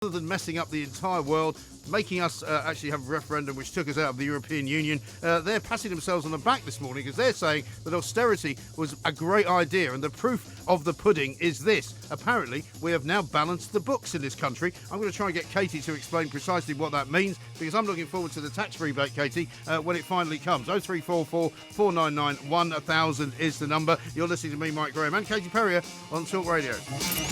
Rather than messing up the entire world, making us actually have a referendum which took us out of the European Union, they're patting themselves on the back this morning because they're saying that austerity was a great idea, and the proof of the pudding is this. Apparently, we have now balanced the books in this country. I'm going to try and get Katie to explain precisely what that means, because I'm looking forward to the tax rebate, Katie, when it finally comes. 0344 499 1000 is the number. You're listening to me, Mike Graham, and Katie Perrior on Talk Radio.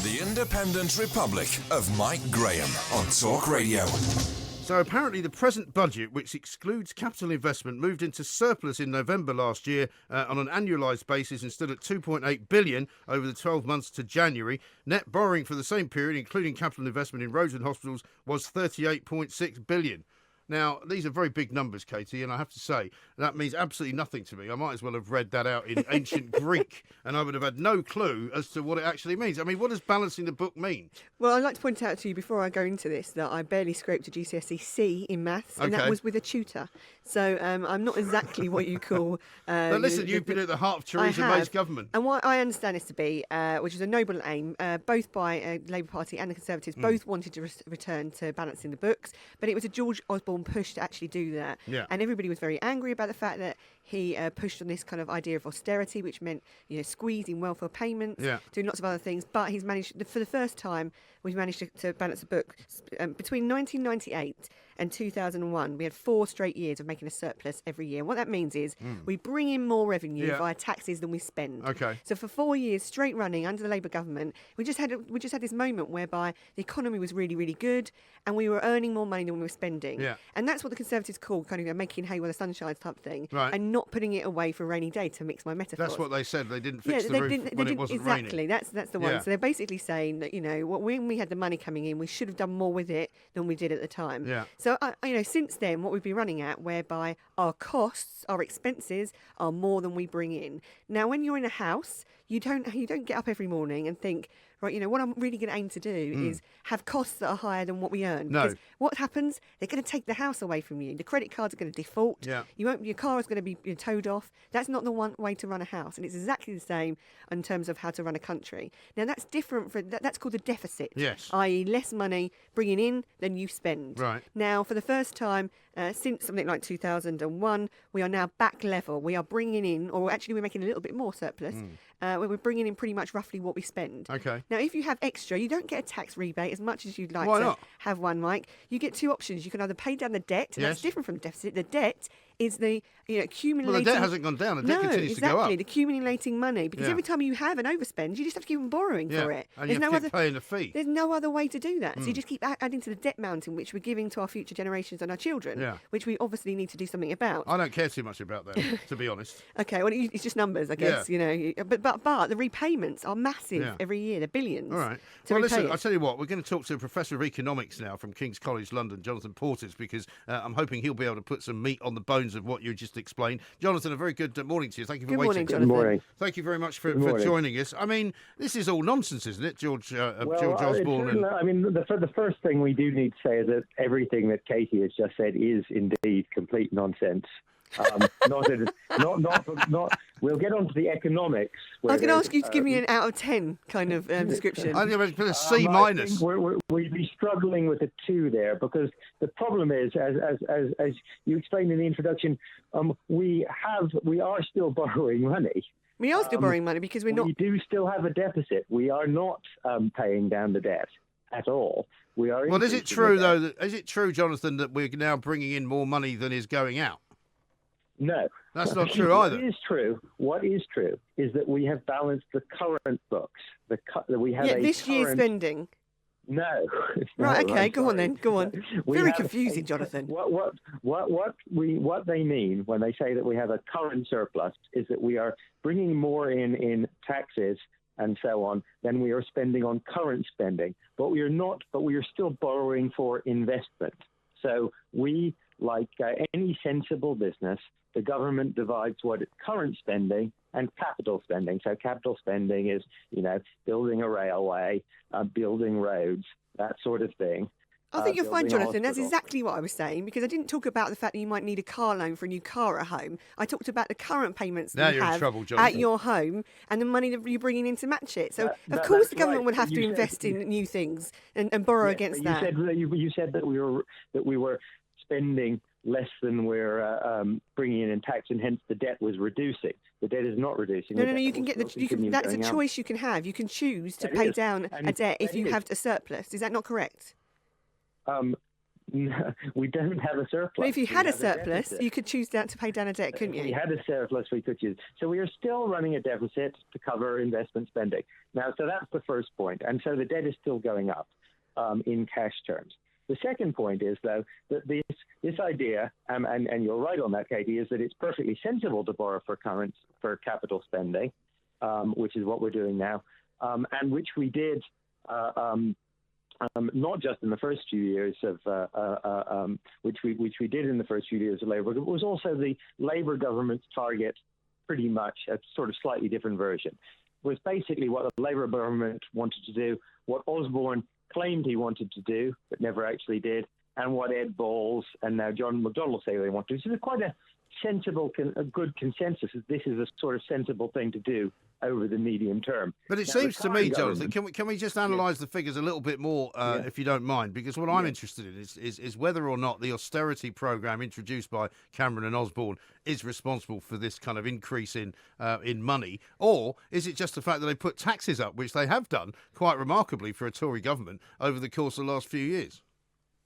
The Independent Republic of Mike Graham on Talk Radio. So apparently the present budget, which excludes capital investment, moved into surplus in November last year on an annualised basis and stood at 2.8 billion over the 12 months to January. Net borrowing for the same period, including capital investment in roads and hospitals, was 38.6 billion. Now, these are very big numbers, Katie, and I have to say, that means absolutely nothing to me. I might as well have read that out in ancient Greek, and I would have had no clue as to what it actually means. I mean, what does balancing the book mean? Well, I'd like to point out to you before I go into this that I barely scraped a GCSE C in maths, and that was with a tutor. So I'm not exactly what you call... but listen, you've been at the heart of Theresa May's government. And what I understand this to be, which is a noble aim, both by the Labour Party and the Conservatives, both wanted to return to balancing the books, but it was a George Osborne push to actually do that. Yeah. And everybody was very angry about the fact that he pushed on this kind of idea of austerity, which meant, squeezing welfare payments, doing lots of other things. But he's managed, for the first time, we've managed to balance the book. Between 1998 and 2001, we had 4 straight years of making a surplus every year. And what that means is we bring in more revenue via taxes than we spend. Okay. So for 4 years straight running under the Labour government, we just had this moment whereby the economy was really, really good, and we were earning more money than we were spending. Yeah. And that's what the Conservatives call kind of making hay while the sun shines type thing, right, and not putting it away for a rainy day, to mix my metaphors. That's what they said. They didn't fix the roof when it wasn't raining. Exactly. That's the one. Yeah. So they're basically saying that when we had the money coming in, we should have done more with it than we did at the time. Yeah. So since then, what we've been running at, whereby our costs, our expenses, are more than we bring in. Now, when you're in a house, you don't get up every morning and think, right, what I'm really going to aim to do is have costs that are higher than what we earn. No. Because what happens? They're going to take the house away from you. The credit cards are going to default. Yeah. Your car is going to be towed off. That's not the one way to run a house. And it's exactly the same in terms of how to run a country. Now, that's different. That's called a deficit. Yes. I.e. less money bringing in than you spend. Right. Now, for the first time since something like 2001, we are now back level. We are bringing in, or actually we're making a little bit more surplus. We're bringing in pretty much roughly what we spend. Okay. Now, if you have extra, you don't get a tax rebate as much as you'd like Why to not? have one, Mike. You get 2 options. You can either pay down the debt, and that's different from the deficit. The debt is the accumulating... Well, the debt hasn't gone down. The debt continues to go up. No, exactly. The accumulating money. Because every time you have an overspend, you just have to keep on borrowing for it. And you have to keep paying a fee. There's no other way to do that. So you just keep adding to the debt mountain, which we're giving to our future generations and our children, which we obviously need to do something about. I don't care too much about that, to be honest. Okay, well, it's just numbers, I guess. But the repayments are massive every year. They're billions. All right. Well, listen, I'll tell you what, we're going to talk to a Professor of Economics now from King's College London, Jonathan Portis, because I'm hoping he'll be able to put some meat on the bones of what you just explained. Jonathan, a very good morning to you. Thank you for waiting. Morning, Jonathan. Good morning. Thank you very much for joining us. I mean, this is all nonsense, isn't it, George Osborne? The first thing we do need to say is that everything that Katie has just said is indeed complete nonsense. We'll get on to the economics. I was going to ask you to give me an out of 10 kind of description. I'm going to put a C minus. We'd be struggling with a 2 there, because the problem is, as you explained in the introduction, we are still borrowing money. We are still borrowing money because we're not. We do still have a deficit. We are not paying down the debt at all. We are. Well, is it true though? Is it true, Jonathan, that we're now bringing in more money than is going out? No. That's not true either. What is true is that we have balanced the current books. We have this year's spending. No. Right. Okay. Go on then. Go on. Very confusing, Jonathan. What they mean when they say that we have a current surplus is that we are bringing more in taxes and so on than we are spending on current spending. But we are not. But we are still borrowing for investment. So we, like any sensible business, the government divides what is current spending and capital spending. So capital spending is, building a railway, building roads, that sort of thing. I think you're fine, building a Jonathan. That's hospital. exactly what I was saying, because I didn't talk about the fact that you might need a car loan for a new car at home. I talked about the current payments Now that you you're in have trouble, at Jonathan. your home and the money that you're bringing in to match it. So, of course, that's the government right, would but have to you said- invest in new things and borrow Yes, against but that. You said that we were spending less than we're bringing in tax, and hence the debt was reducing. The debt is not reducing. No, The debt you can will get still you can. continue That's a going up. choice you can have. You can choose to That pay is. down And a debt if that you is. have a surplus. Is that not correct? We don't have a surplus. But if you had We a have surplus, deficit. you could choose to pay down a debt, couldn't If we you? had a surplus, we could use. So we are still running a deficit to cover investment spending. Now, so that's the first point. And so the debt is still going up in cash terms. The second point is, though, that this idea, and you're right on that, Katie, is that it's perfectly sensible to borrow for capital spending, which is what we're doing now, and which we did not just in the first few years of which we did in the first few years of Labour, but it was also the Labour government's target, pretty much a sort of slightly different version. It was basically what the Labour government wanted to do, what Osborne claimed he wanted to do, but never actually did, and what Ed Balls and now John McDonnell say they want to do. So there's quite a sensible, a good consensus that this is a sort of sensible thing to do over the medium term. But it Now, seems the to me, current Jonathan, government- can we just analyse the figures a little bit more, if you don't mind? Because what I'm interested in is whether or not the austerity programme introduced by Cameron and Osborne is responsible for this kind of increase in money, or is it just the fact that they put taxes up, which they have done quite remarkably for a Tory government over the course of the last few years?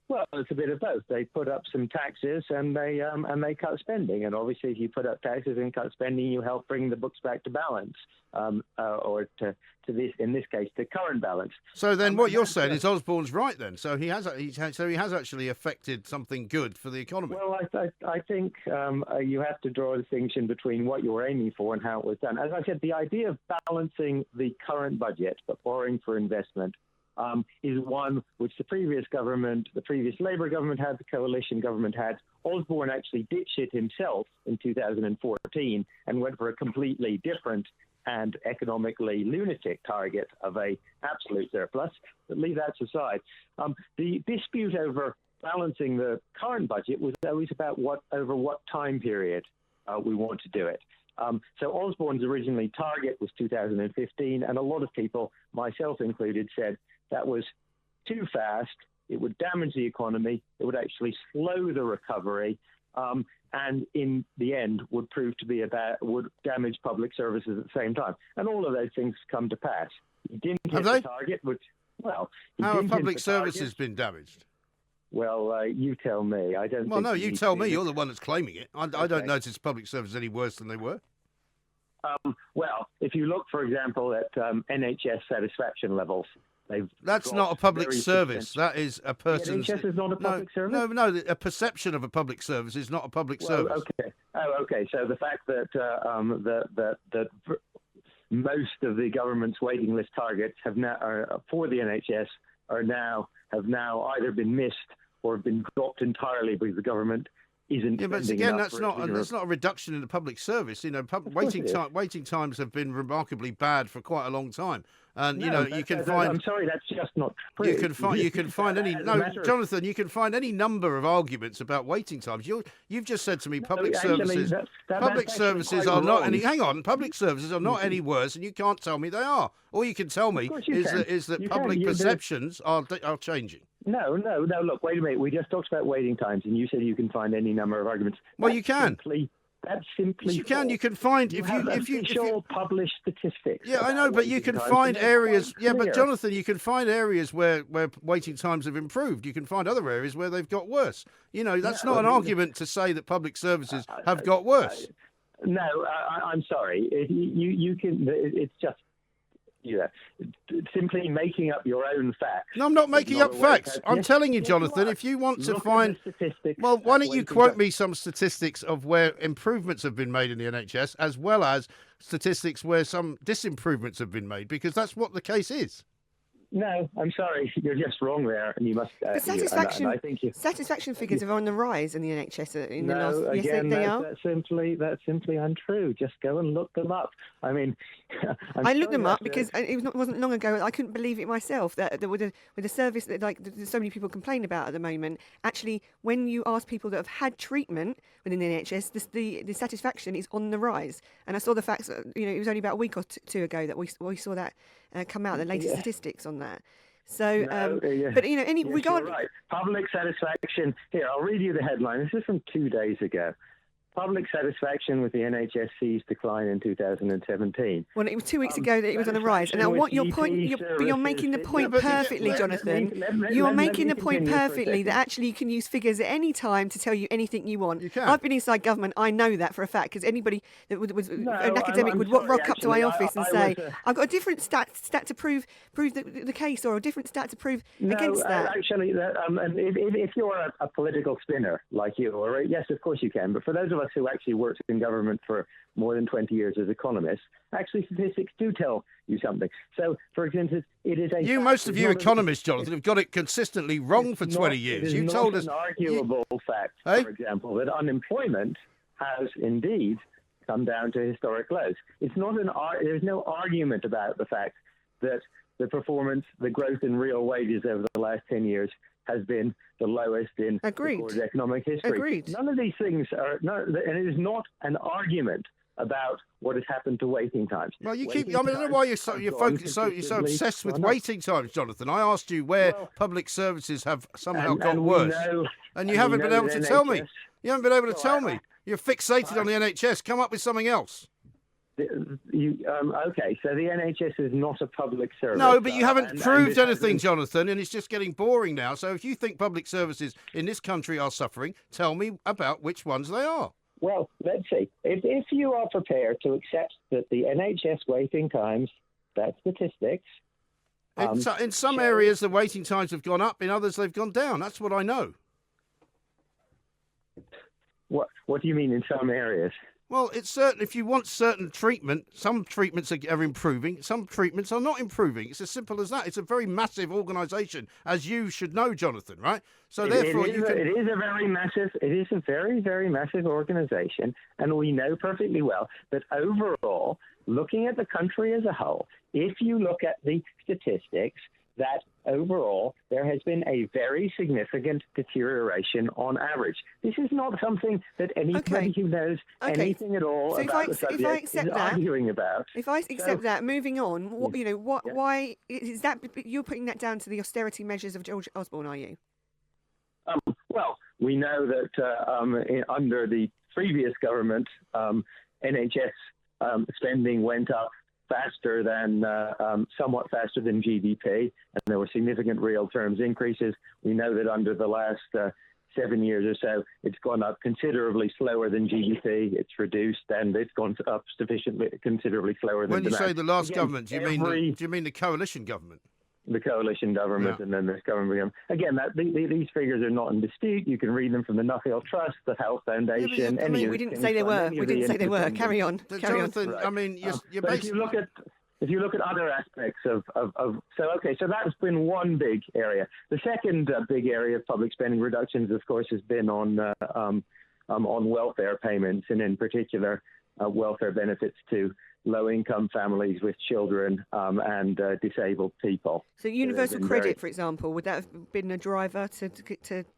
Well, it's a bit of both. They put up some taxes and they cut spending. And obviously, if you put up taxes and cut spending, you help bring the books back to balance, or to this, in this case, to current balance. So then, what you're saying is Osborne's right. Then, so he has actually affected something good for the economy. Well, I think you have to draw a distinction between what you were aiming for and how it was done. As I said, the idea of balancing the current budget but borrowing for investment is one which the previous government, the previous Labour government had, the coalition government had. Osborne actually ditched it himself in 2014 and went for a completely different and economically lunatic target of a absolute surplus. But leave that aside. The dispute over balancing the current budget was always about over what time period we want to do it. So Osborne's originally target was 2015, and a lot of people, myself included, said that was too fast. It would damage the economy. It would actually slow the recovery, and in the end would prove to be would damage public services at the same time. And all of those things come to pass. He didn't hit the target, which, well, how have public services been damaged? Well, you tell me. I don't. Well, think no, you tell me. it. You're the one that's claiming it. I don't notice public services any worse than they were. Well, if you look, for example, at NHS satisfaction levels, that's not a public service. That is a person's. NHS is not a public service? No. A perception of a public service is not a public service. Okay. Oh, okay. So the fact that that most of the government's waiting list targets have now for the NHS have now either been missed or have been dropped entirely because the government isn't. Yeah, but again, that's not a reduction in the public service. You know, waiting times have been remarkably bad for quite a long time. And you can find. I'm sorry, that's just not true. You can find any. No, Jonathan, you can find any number of arguments about waiting times. You've just said to me public services. Public services are not any. Hang on, public services are not any worse, and you can't tell me they are. All you can tell me is that public perceptions are changing. No. Look, wait a minute. We just talked about waiting times, and you said you can find any number of arguments. Well, you can. That's simply. You can. You can find if you publish statistics. Yeah, I know, but you can find areas. Yeah, but Jonathan, you can find areas where waiting times have improved. You can find other areas where they've got worse. You know, that's not an argument to say that public services have got worse. No, I'm sorry. You can. It's just. Yeah, simply making up your own facts. No, I'm not making up facts. I'm telling you, Jonathan, if you want to find... Well, why don't you quote me some statistics of where improvements have been made in the NHS, as well as statistics where some disimprovements have been made, because that's what the case is. No, I'm sorry. You're just wrong there, and you must. But satisfaction figures are on the rise in the NHS in the last. Again, yes, they are. That's simply untrue. Just go and look them up. I mean, I looked them up because wasn't long ago. I couldn't believe it myself that with a service that there's so many people complain about at the moment. Actually, when you ask people that have had treatment within the NHS, the satisfaction is on the rise. And I saw the facts. It was only about a week or two ago that we saw that come out. The latest statistics on that. So, but regard. Right. Public satisfaction. Here, I'll read you the headline. This is from 2 days ago. Public satisfaction with the NHSC's decline in 2017. Well, it was 2 weeks ago that it was on the rise. And now, what your point? You're making the point perfectly, Jonathan. You are making the point perfectly that actually you can use figures at any time to tell you anything you want. You can. I've been inside government. I know that for a fact because anybody that was an academic would rock up to my office and say, "I've got a different stat to prove the case, or a different stat to prove against that." Actually, if you're a political spinner like you, or yes, of course you can. But for those of us who actually worked in government for more than 20 years as economists, actually statistics do tell you something. So, for instance, it is a... Most of you economists, Jonathan, have got it consistently wrong for 20 years. You told us... It is not an arguable fact, for example, that unemployment has indeed come down to historic lows. It's not there's no argument about the fact that the growth in real wages over the last 10 years has been the lowest in recorded economic history. Agreed. None of these things and it is not an argument about what has happened to waiting times. Well, I don't know why you're so obsessed with waiting times, Jonathan. I asked you where public services have somehow got worse, and you haven't been able to tell me. You haven't been able to tell me. You're fixated on the NHS. Come up with something else. Okay, so the NHS is not a public service. No, but you haven't proved anything, Jonathan, and it's just getting boring now. So if you think public services in this country are suffering, tell me about which ones they are. Well, let's see. If you are prepared to accept that the NHS waiting times, that's statistics. In some areas, the waiting times have gone up. In others, they've gone down. That's what I know. What do you mean in some areas? Well, it's certain. If you want certain treatment, some treatments are improving, some treatments are not improving. It's as simple as that. It's a very massive organisation, as you should know, Jonathan, right? So therefore, it is a very, very massive organisation, and we know perfectly well that overall, looking at the country as a whole, if you look at the statistics, that overall there has been a very significant deterioration on average. This is not something that anybody who knows anything at all about the subject is arguing about. If I accept that, moving on, why is that? You're putting that down to the austerity measures of George Osborne, are you? Well, we know that under the previous government, NHS spending went up somewhat faster than GDP, and there were significant real terms increases. We know that under the last 7 years or so, it's gone up considerably slower than GDP. It's reduced, and it's gone up considerably slower than. When you say the last government, do you mean the coalition government? The coalition government, and then this government. Again, these figures are not in dispute. You can read them from the Nuffield Trust, the Health Foundation. We didn't say they were. We didn't say they were. Carry on. Jonathan, Right. I mean, you're basically... If you look at other aspects so that's been one big area. The second big area of public spending reductions, of course, has been on welfare payments, and in particular, welfare benefits to low-income families with children and disabled people. So universal credit, for example, would that have been a driver to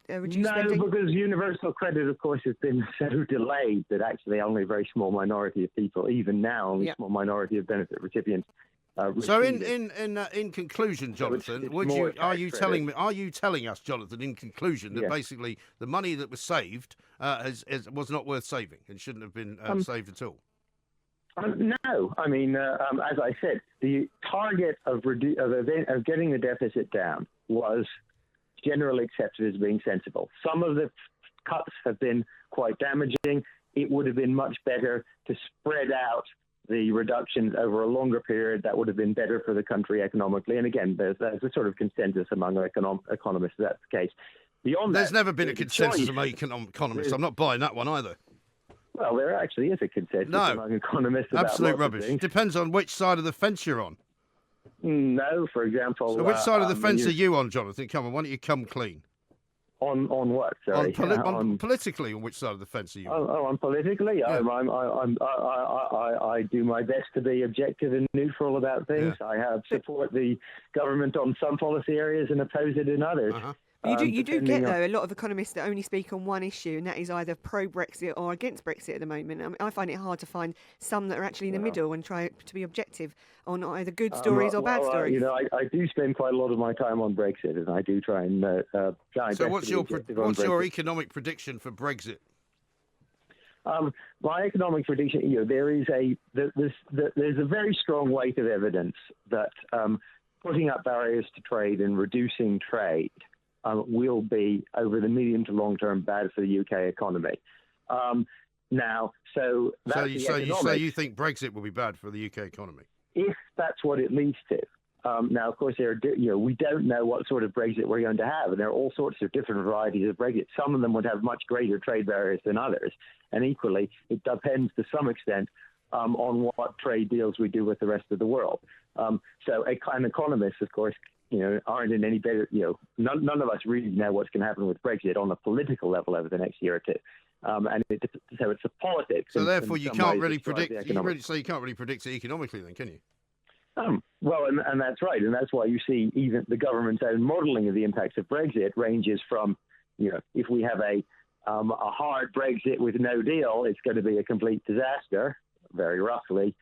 reduce spending? No, because universal credit, of course, has been so delayed that actually only a very small minority of people, even now, only a small minority of benefit recipients. So in conclusion, Jonathan, are you telling us, Jonathan, in conclusion, that basically the money that was saved was not worth saving and shouldn't have been saved at all? No, I mean, as I said, the target of getting the deficit down was generally accepted as being sensible. Some of the cuts have been quite damaging. It would have been much better to spread out the reductions over a longer period. That would have been better for the country economically. And again, there's a sort of consensus among economists that that's the case. There's never been a consensus among economists. I'm not buying that one either. Well, there actually is a consensus among economists about absolute rubbish. It depends on which side of the fence you're on. No, for example. So which side of the fence are you on, Jonathan? Come on, why don't you come clean? On what? Sorry. On politically, on which side of the fence are you? On politically, Yeah. I do my best to be objective and neutral about things. Yeah. I support the government on some policy areas and oppose it in others. Uh-huh. You do get, though, a lot of economists that only speak on one issue, and that is either pro-Brexit or against Brexit at the moment. I mean, I find it hard to find some that are actually in the middle and try to be objective on either good stories or bad stories. I do spend quite a lot of my time on Brexit, and I do try and So what's your economic prediction for Brexit? My economic prediction, there's a very strong weight of evidence that putting up barriers to trade and reducing trade will be, over the medium to long term, bad for the UK economy. So you think Brexit will be bad for the UK economy? If that's what it leads to. Now, of course, we don't know what sort of Brexit we're going to have, and there are all sorts of different varieties of Brexit. Some of them would have much greater trade barriers than others, and equally, it depends to some extent on what trade deals we do with the rest of the world. So, an economist, of course, aren't in any better. None of us really know what's going to happen with Brexit on a political level over the next year or two. So it's a politics. So therefore, you can't really predict. You can't really predict it economically, then, can you? Well, and that's right, and that's why you see even the government's own modelling of the impacts of Brexit ranges from, if we have a hard Brexit with no deal, it's going to be a complete disaster, very roughly,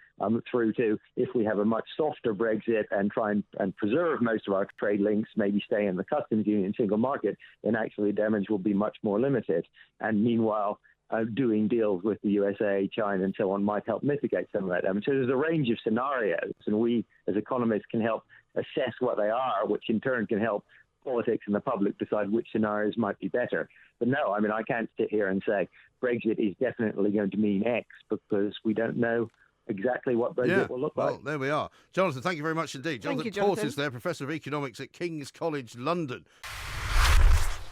through to if we have a much softer Brexit and try and preserve most of our trade links, maybe stay in the customs union single market, then actually damage will be much more limited. And meanwhile, doing deals with the USA, China, and so on might help mitigate some of that damage. So there's a range of scenarios, and we as economists can help assess what they are, which in turn can help politics and the public decide which scenarios might be better. But no, I mean, I can't sit here and say Brexit is definitely going to mean X, because we don't know exactly what Brexit will look like. Well, there we are. Jonathan, thank you very much indeed. Thank you, Jonathan Jonathan. Portis there, Professor of Economics at King's College London.